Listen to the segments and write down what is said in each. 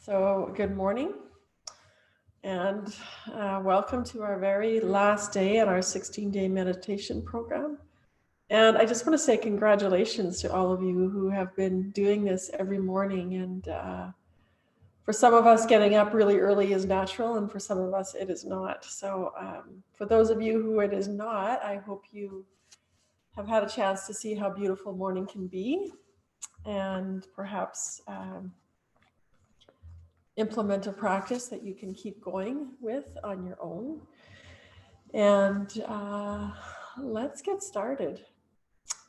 So good morning and welcome to our very last day in our 16-day meditation program. And I just want to say congratulations to all of you who have been doing this every morning. And for some of us, getting up really early is natural, and for some of us, it is not. So for those of you who it is not, I hope you have had a chance to see how beautiful morning can be, and perhaps implement a practice that you can keep going with on your own. And let's get started.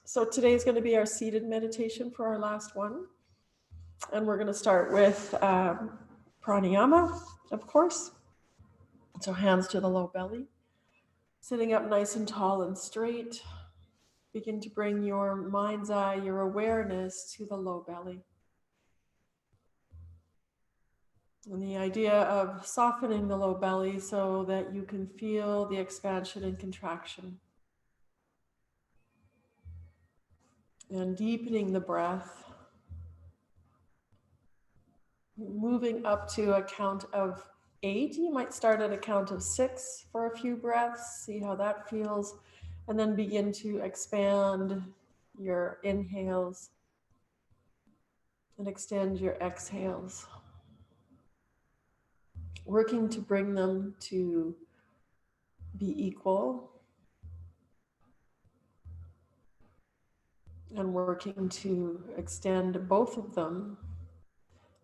So today is going to be our seated meditation for our last one. And we're going to start with pranayama, of course. So hands to the low belly. Sitting up nice and tall and straight. Begin to bring your mind's eye, your awareness to the low belly. And the idea of softening the low belly so that you can feel the expansion and contraction. And deepening the breath. Moving up to a count of 8. You might start at a count of 6 for a few breaths, see how that feels, and then begin to expand your inhales and extend your exhales. Working to bring them to be equal and working to extend both of them.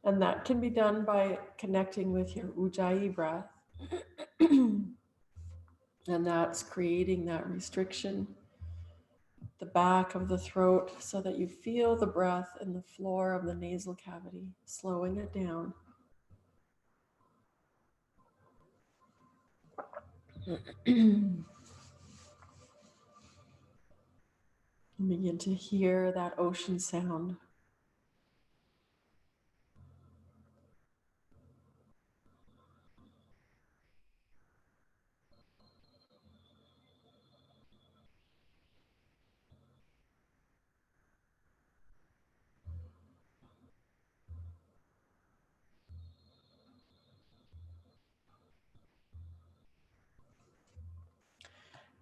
And that can be done by connecting with your Ujjayi breath. And that's creating that restriction, the back of the throat, so that you feel the breath in the floor of the nasal cavity, slowing it down. And begin to hear that ocean sound.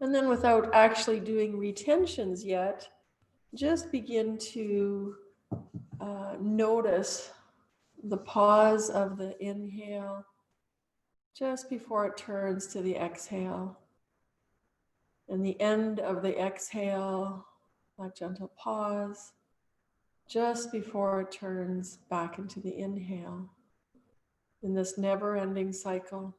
And then without actually doing retentions yet, just begin to notice the pause of the inhale just before it turns to the exhale. And the end of the exhale, that gentle pause, just before it turns back into the inhale in this never-ending cycle.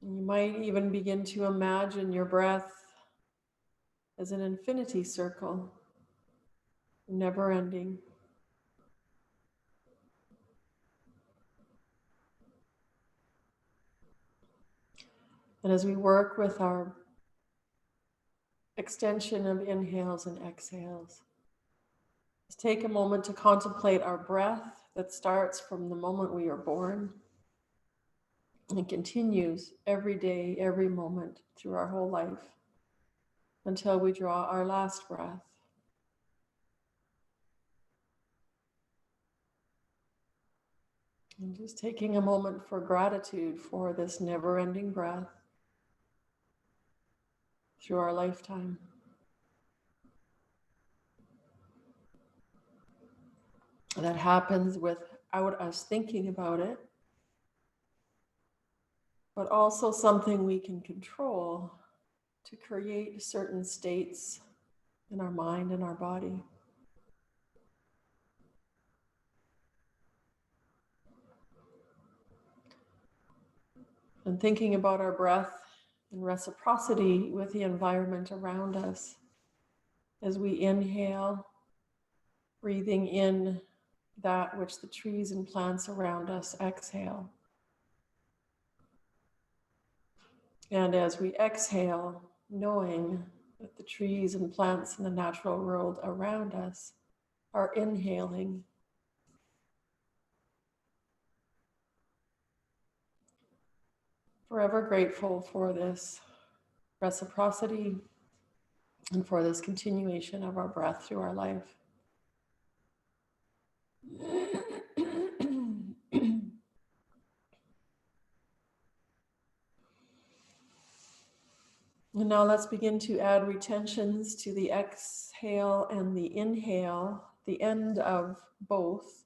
And you might even begin to imagine your breath as an infinity circle, never-ending. And as we work with our extension of inhales and exhales, let's take a moment to contemplate our breath that starts from the moment we are born and continues every day, every moment through our whole life until we draw our last breath. And just taking a moment for gratitude for this never-ending breath through our lifetime. That happens without us thinking about it, but also something we can control to create certain states in our mind and our body. And thinking about our breath in reciprocity with the environment around us as we inhale, breathing in that which the trees and plants around us exhale. And as we exhale, knowing that the trees and plants in the natural world around us are inhaling. Forever grateful for this reciprocity and for this continuation of our breath through our life. And now let's begin to add retentions to the exhale and the inhale, the end of both,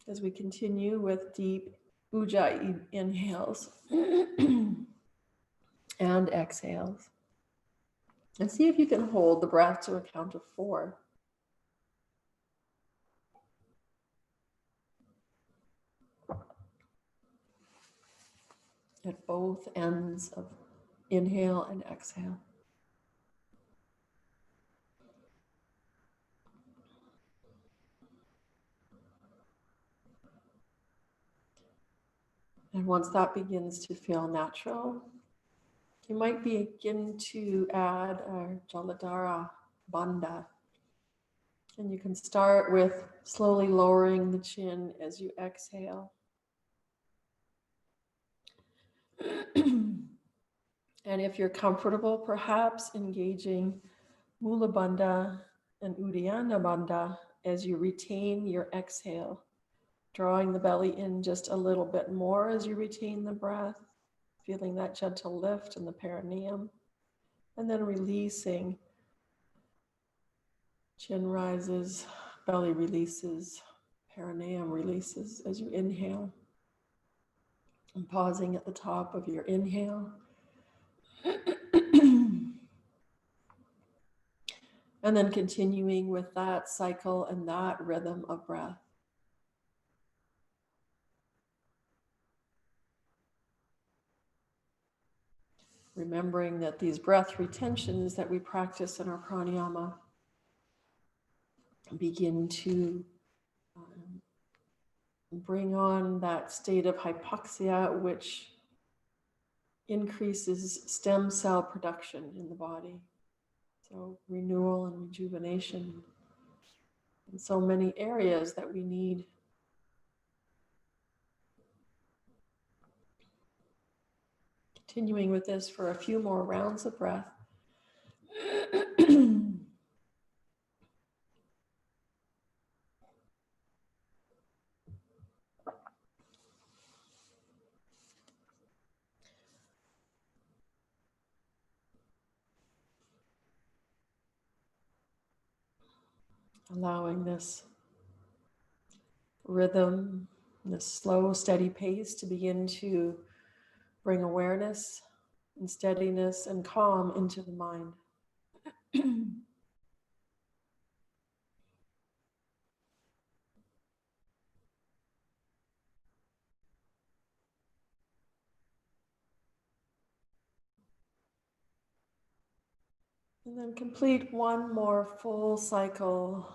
as we continue with deep Ujjayi inhales and exhales. And see if you can hold the breath to a count of 4. At both ends of inhale and exhale. And once that begins to feel natural, you might begin to add a Jaladhara bandha. And you can start with slowly lowering the chin as you exhale. And if you're comfortable, perhaps engaging Mula Bandha and Uddiyana Bandha as you retain your exhale, drawing the belly in just a little bit more as you retain the breath, feeling that gentle lift in the perineum, and then releasing. Chin rises, belly releases, perineum releases as you inhale. And pausing at the top of your inhale. And then continuing with that cycle and that rhythm of breath. Remembering that these breath retentions that we practice in our pranayama begin to bring on that state of hypoxia, which increases stem cell production in the body. So renewal and rejuvenation in so many areas that we need. Continuing with this for a few more rounds of breath. Allowing this rhythm, this slow, steady pace to begin to bring awareness and steadiness and calm into the mind. And then complete one more full cycle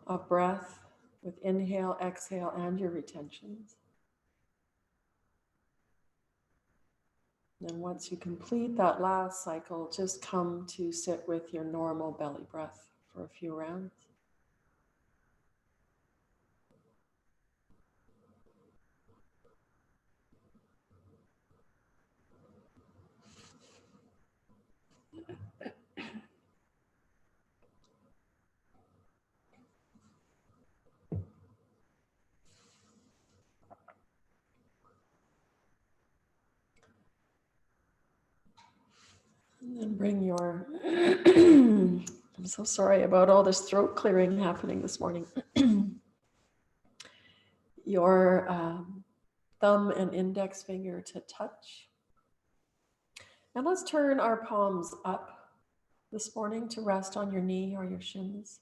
of breath with inhale, exhale, and your retentions. And once you complete that last cycle, just come to sit with your normal belly breath for a few rounds. And then bring your, I'm so sorry about all this throat clearing happening this morning. Your thumb and index finger to touch. And let's turn our palms up this morning to rest on your knee or your shins.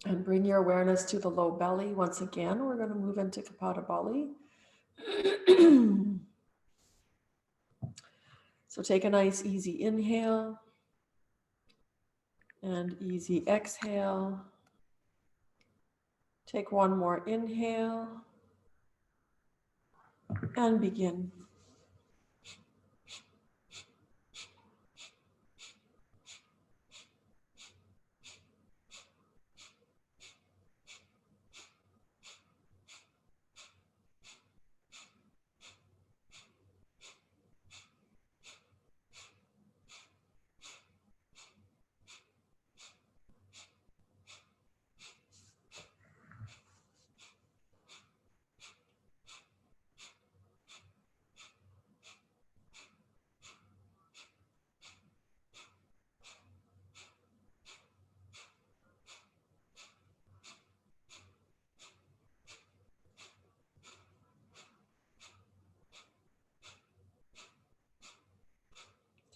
And bring your awareness to the low belly. Once again, we're going to move into Kapatabhali. So take a nice easy inhale and easy exhale. Take one more inhale and begin.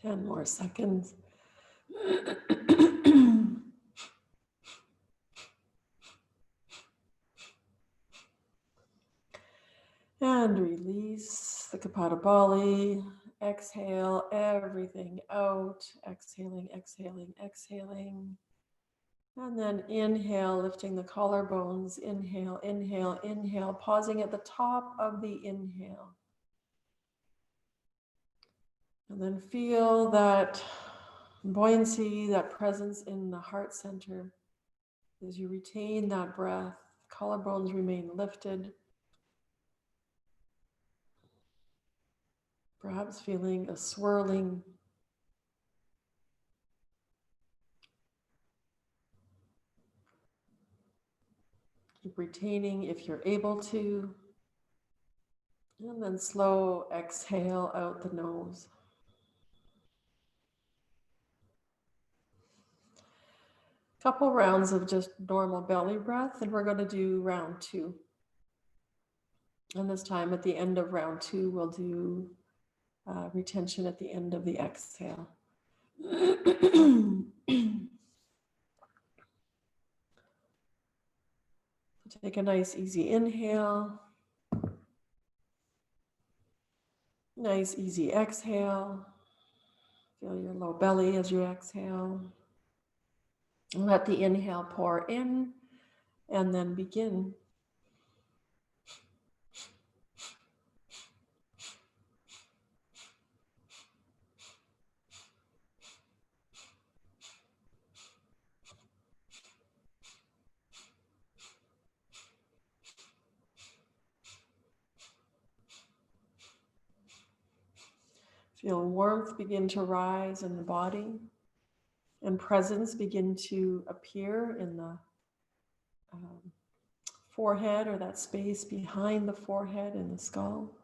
10 more seconds. And release the Kapatabhali. Exhale everything out. Exhaling, exhaling, exhaling. And then inhale, lifting the collarbones. Inhale, inhale, inhale. Pausing at the top of the inhale. And then feel that buoyancy, that presence in the heart center as you retain that breath. Collarbones remain lifted. Perhaps feeling a swirling. Keep retaining if you're able to. And then slow exhale out the nose. Couple rounds of just normal belly breath, and we're going to do round 2. And this time at the end of round 2, we'll do retention at the end of the exhale. Take a nice easy inhale. Nice easy exhale. Feel your low belly as you exhale. Let the inhale pour in and then begin. Feel warmth begin to rise in the body and presence begin to appear in the forehead or that space behind the forehead and the skull.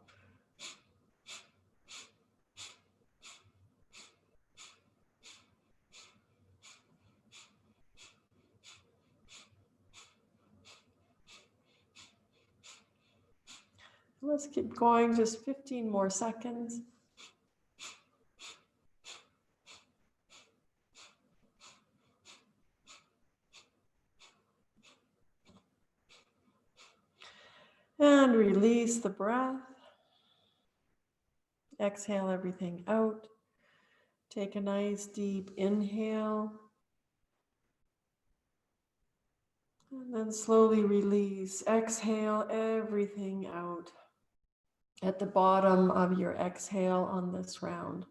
Let's keep going, just 15 more seconds. And release the breath. Exhale everything out. Take a nice deep inhale. And then slowly release. Exhale everything out. At the bottom of your exhale on this round,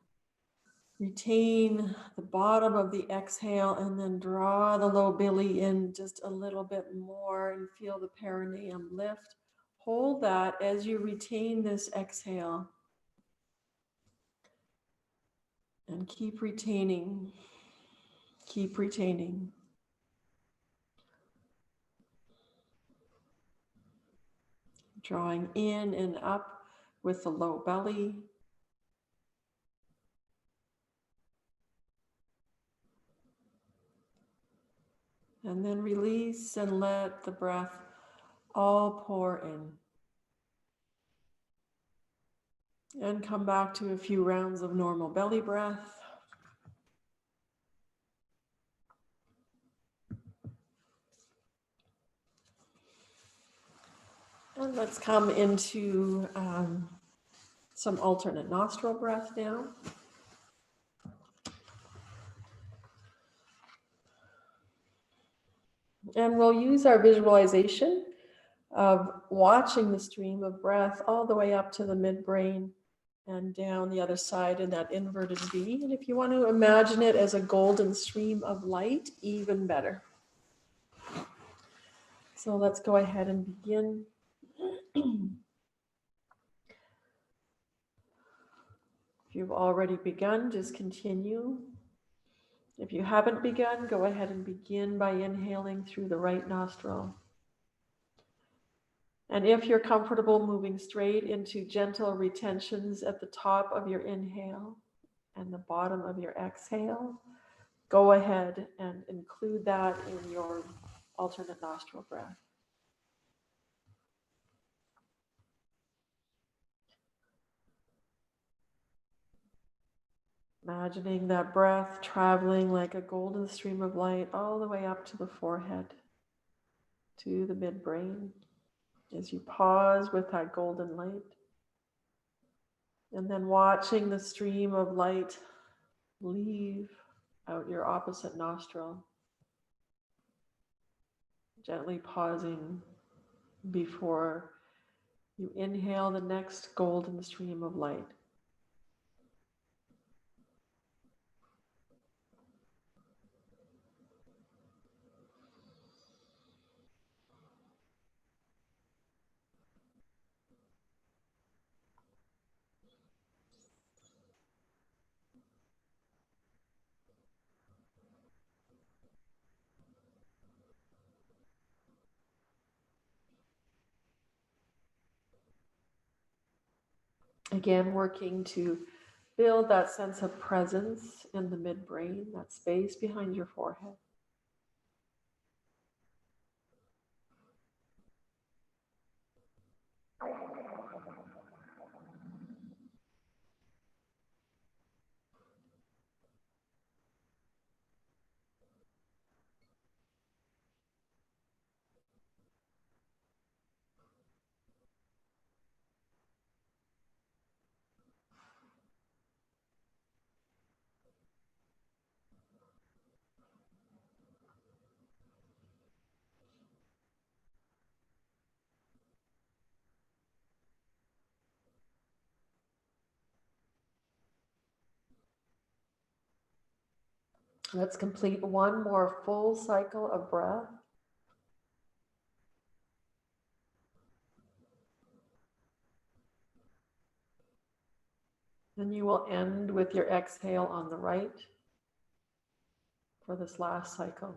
retain the bottom of the exhale and then draw the low belly in just a little bit more and feel the perineum lift. Hold that as you retain this exhale and keep retaining, keep retaining. Drawing in and up with the low belly. And then release and let the breath all pour in. And come back to a few rounds of normal belly breath. And let's come into some alternate nostril breath now. And we'll use our visualization of watching the stream of breath all the way up to the midbrain and down the other side in that inverted V. And if you want to imagine it as a golden stream of light, even better. So let's go ahead and begin. If you've already begun, just continue. If you haven't begun, go ahead and begin by inhaling through the right nostril. And if you're comfortable moving straight into gentle retentions at the top of your inhale and the bottom of your exhale, go ahead and include that in your alternate nostril breath. Imagining that breath traveling like a golden stream of light all the way up to the forehead, to the midbrain, as you pause with that golden light. And then watching the stream of light leave out your opposite nostril, gently pausing before you inhale the next golden stream of light. Again, working to build that sense of presence in the midbrain, that space behind your forehead. Let's complete one more full cycle of breath. Then you will end with your exhale on the right for this last cycle.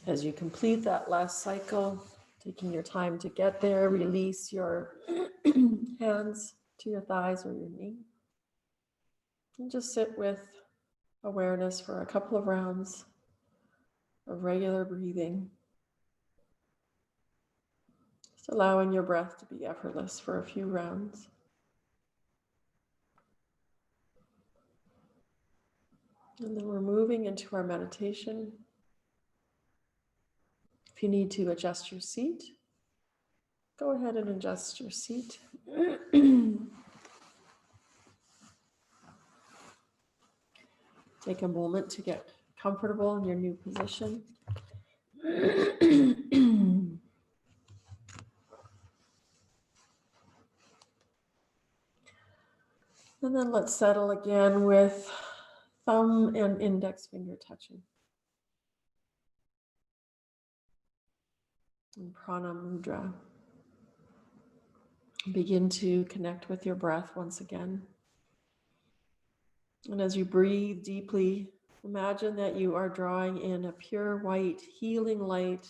As you complete that last cycle, taking your time to get there, release your hands to your thighs or your knee. And just sit with awareness for a couple of rounds of regular breathing. Just allowing your breath to be effortless for a few rounds. And then we're moving into our meditation. If you need to adjust your seat, go ahead and adjust your seat. Take a moment to get comfortable in your new position. And then let's settle again with thumb and index finger touching. And Prana Mudra. Begin to connect with your breath once again. And as you breathe deeply, imagine that you are drawing in a pure white healing light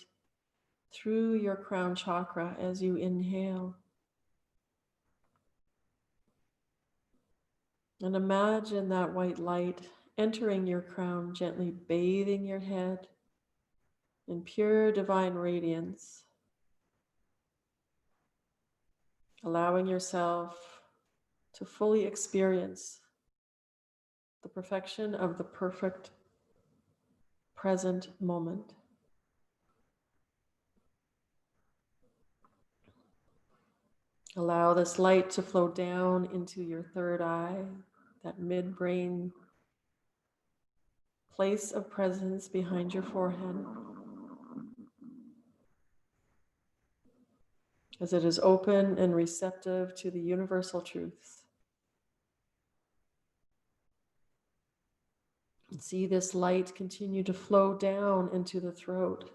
through your crown chakra as you inhale. And imagine that white light entering your crown, gently bathing your head in pure divine radiance, allowing yourself to fully experience the perfection of the perfect present moment. Allow this light to flow down into your third eye, that midbrain place of presence behind your forehead, as it is open and receptive to the universal truths. And see this light continue to flow down into the throat,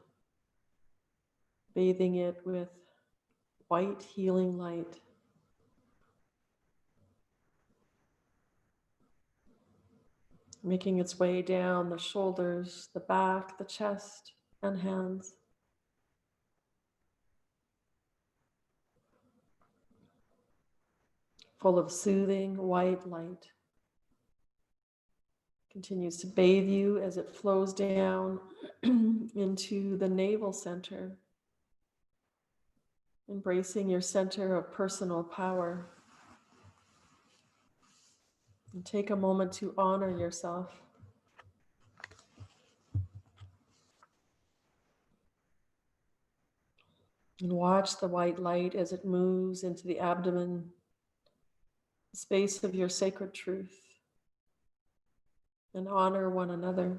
bathing it with white healing light. Making its way down the shoulders, the back, the chest, and hands. full of soothing white light. Continues to bathe you as it flows down into the navel center, embracing your center of personal power. And take a moment to honor yourself. And watch the white light as it moves into the abdomen, the space of your sacred truth, and honor one another.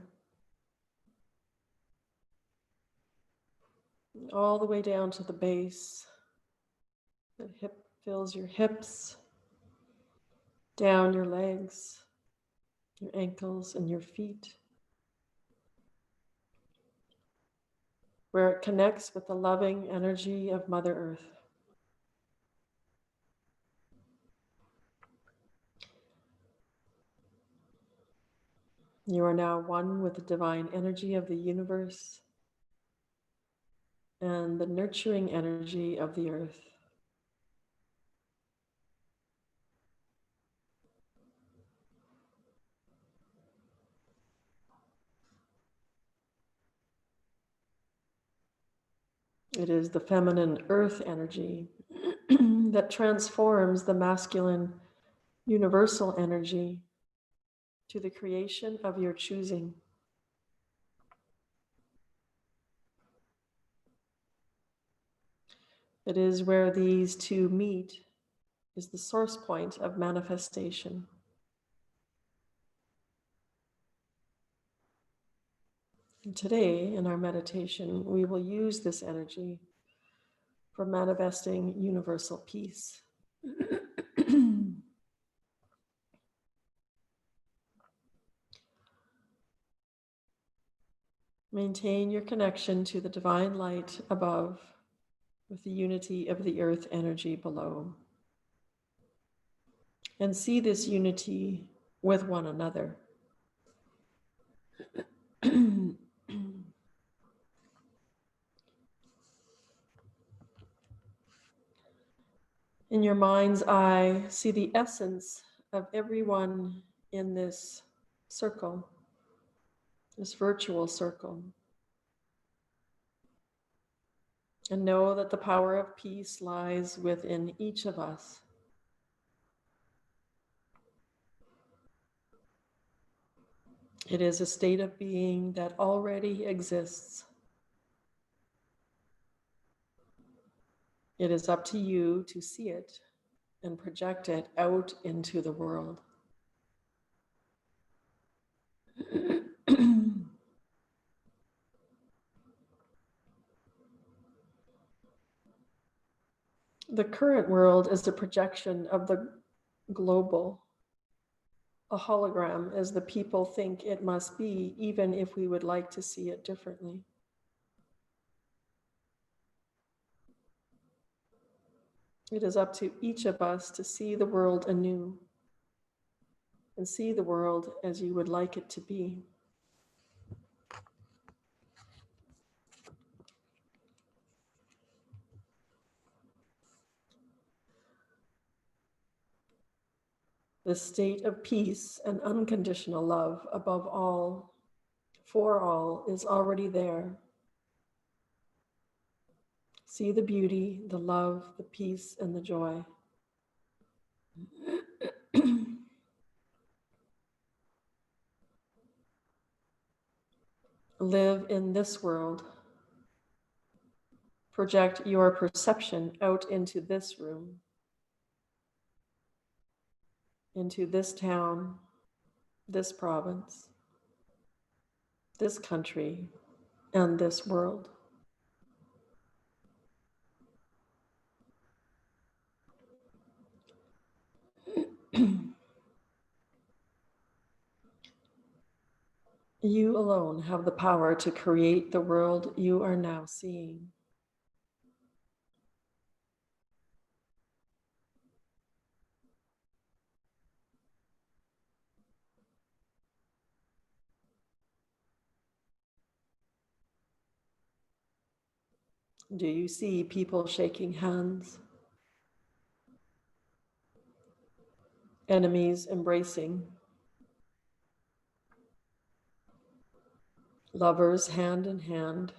All the way down to the base. The hip fills your hips, down your legs, your ankles, and your feet, where it connects with the loving energy of Mother Earth. You are now one with the divine energy of the universe and the nurturing energy of the earth. It is the feminine earth energy that transforms the masculine universal energy to the creation of your choosing. It is where these two meet is the source point of manifestation. And today, in our meditation, we will use this energy for manifesting universal peace. Maintain your connection to the divine light above with the unity of the earth energy below. And see this unity with one another. In your mind's eye, see the essence of everyone in this circle, this virtual circle. And know that the power of peace lies within each of us. It is a state of being that already exists. It is up to you to see it and project it out into the world. The current world is a projection of the global, a hologram as the people think it must be, even if we would like to see it differently. It is up to each of us to see the world anew and see the world as you would like it to be. The state of peace and unconditional love above all, for all, is already there. See the beauty, the love, the peace, and the joy. Live in this world. Project your perception out into this room, into this town, this province, this country, and this world. You alone have the power to create the world you are now seeing. Do you see people shaking hands? enemies embracing, lovers hand in hand.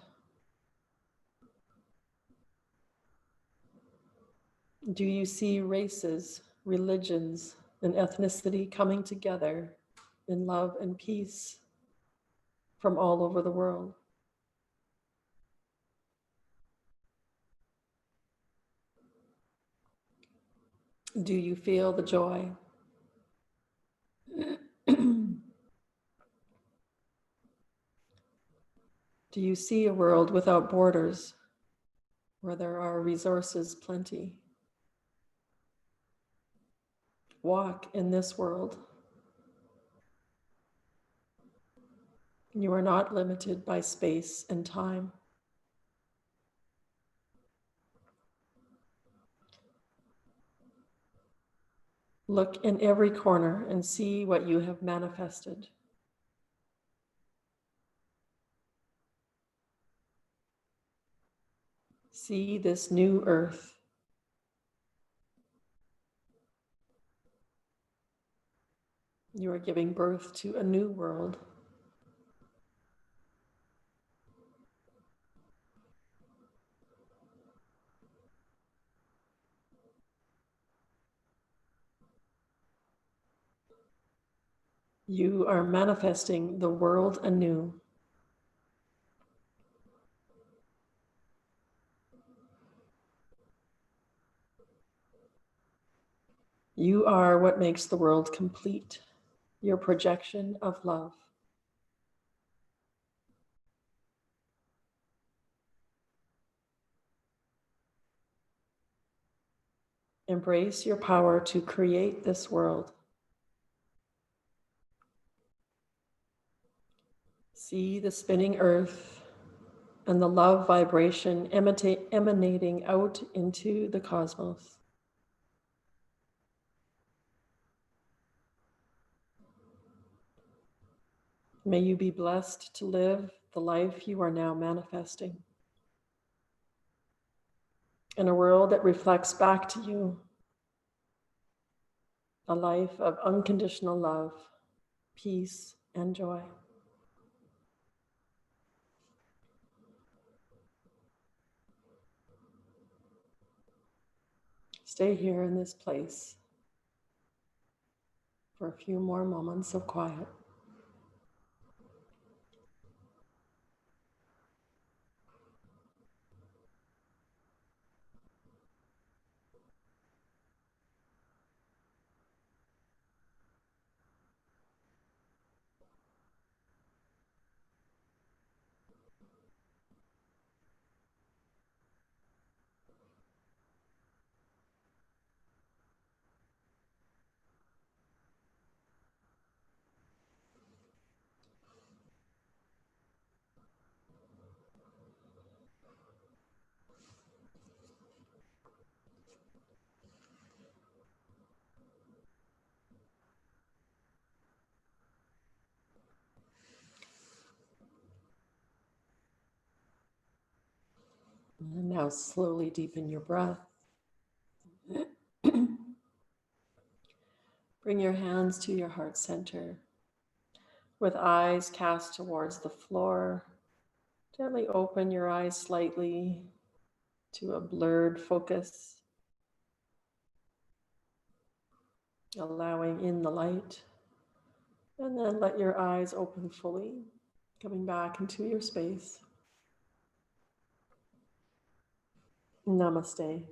Do you see races, religions, and ethnicity coming together in love and peace from all over the world? Do you feel the joy? Do you see a world without borders, where there are resources plenty? Walk in this world. You are not limited by space and time. Look in every corner and see what you have manifested. See this new earth. You are giving birth to a new world. You are manifesting the world anew. You are what makes the world complete, your projection of love. Embrace your power to create this world. See the spinning earth and the love vibration emanating out into the cosmos. May you be blessed to live the life you are now manifesting in a world that reflects back to you a life of unconditional love, peace, and joy. Stay here in this place for a few more moments of quiet. And now slowly deepen your breath. Bring your hands to your heart center. With eyes cast towards the floor, gently open your eyes slightly to a blurred focus, allowing in the light. And then let your eyes open fully, coming back into your space. Namaste.